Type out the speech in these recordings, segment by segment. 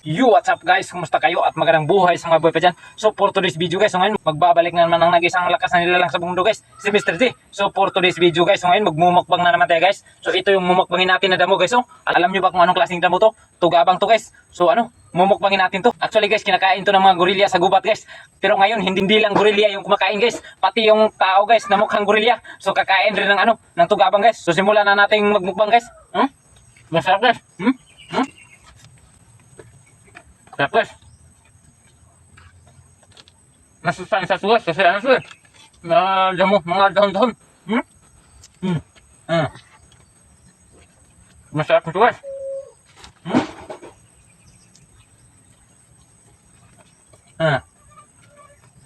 Yo, what's up guys? Kumusta kayo? At magandang buhay sa mga boy pa dyan. So for today's video guys, so ngayon magbabalik na naman ng nag-isang lakas na nilalang sa mundo guys, si Mr. G. So for today's video guys, so ngayon magmumukbang na naman tayo guys. So ito yung mumukbangin natin na damo guys. So alam nyo ba kung anong klaseng damo to? Tugabang to guys. So mumukbangin natin to. Actually guys, kinakain to ng mga gorilya sa gubat guys. Pero ngayon hindi lang gorilya yung kumakain guys, pati yung tao guys na mukhang gorilya. So kakain rin ng tugabang guys. So simulan na nating magmukbang guys. Masarap guys. Tapos, nasustansya suwas kasi ano siya, na damo, mga dahon-dahon. Masarap ito guys.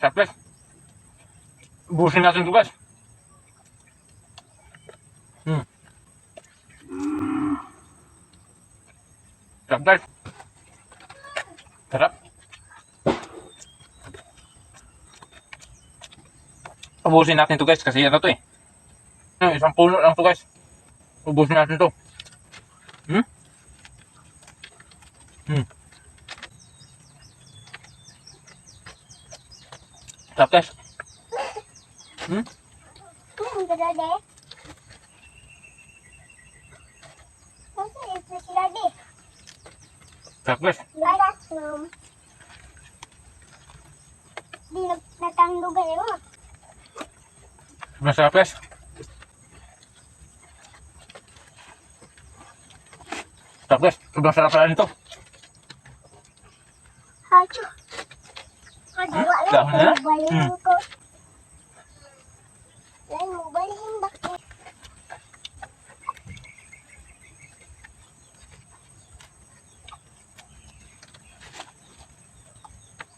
Tapos, busin natin ito guys. Sarap guys. Sarap. Ubusin natin to guys kasi ano to eh. Isang puno lang to guys. Ubusin natin to. Sarap guys. Sarap guys. Di natangdugan mo. Masarap guys. Sarap guys. Sobrang sarap pala nito. Hacho. Kadawa Dahon na? lang. Balihin ko. Lai mo balihin bakit?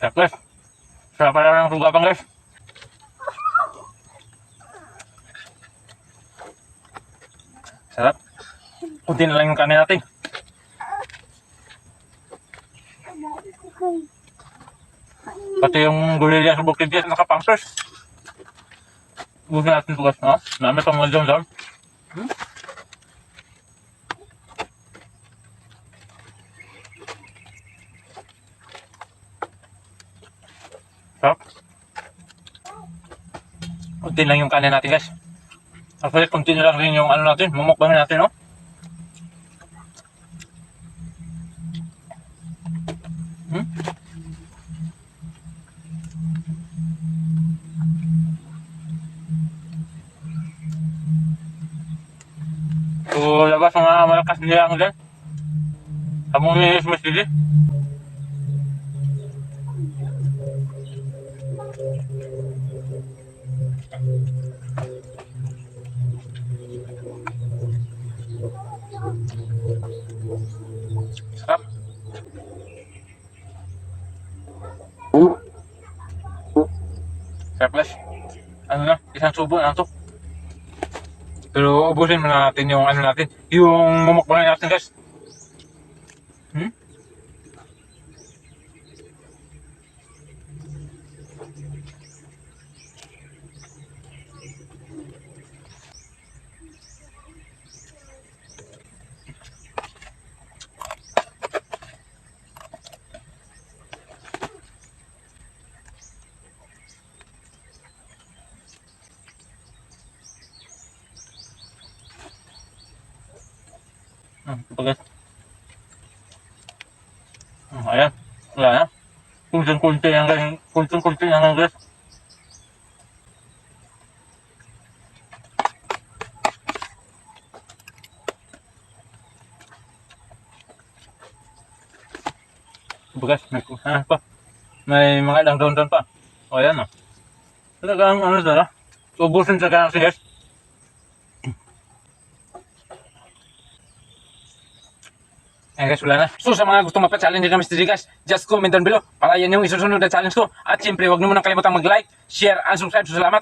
Sarap guys. Sarap pala ng tugabang guys. Sarap. Kunti na lang yung kanin natin. Pati yung gorilya sa bukid guys nakapampers. Busin natin ito guys. Dami pang mga dyan. Sarap. Kunti lang yung kanin natin guys. Actually, kunti na lang rin yung natin, mumukbangin natin, no? So, labas mga malakas nila ang dyan. Samong ni Smith Didi. Sarap. Sarap guys. Isang subo na ito. Pero ubusin muna natin yung natin. Yung mumukbangin natin guys. Ito guys. Ayan. Wala na. Kunti yan guys. Kunti yan guys. Ito guys. May mga ilang doon pa. O ayan o. Talagang dala. Ubusin talaga natin guys. Ayan guys, wala na. So sa mga gusto mapa-challenge na Mr. G guys, just comment down below para yan yung isusunod na challenge ko. At syempre, huwag nyo munang kalimutang mag-like, share, and subscribe. So salamat.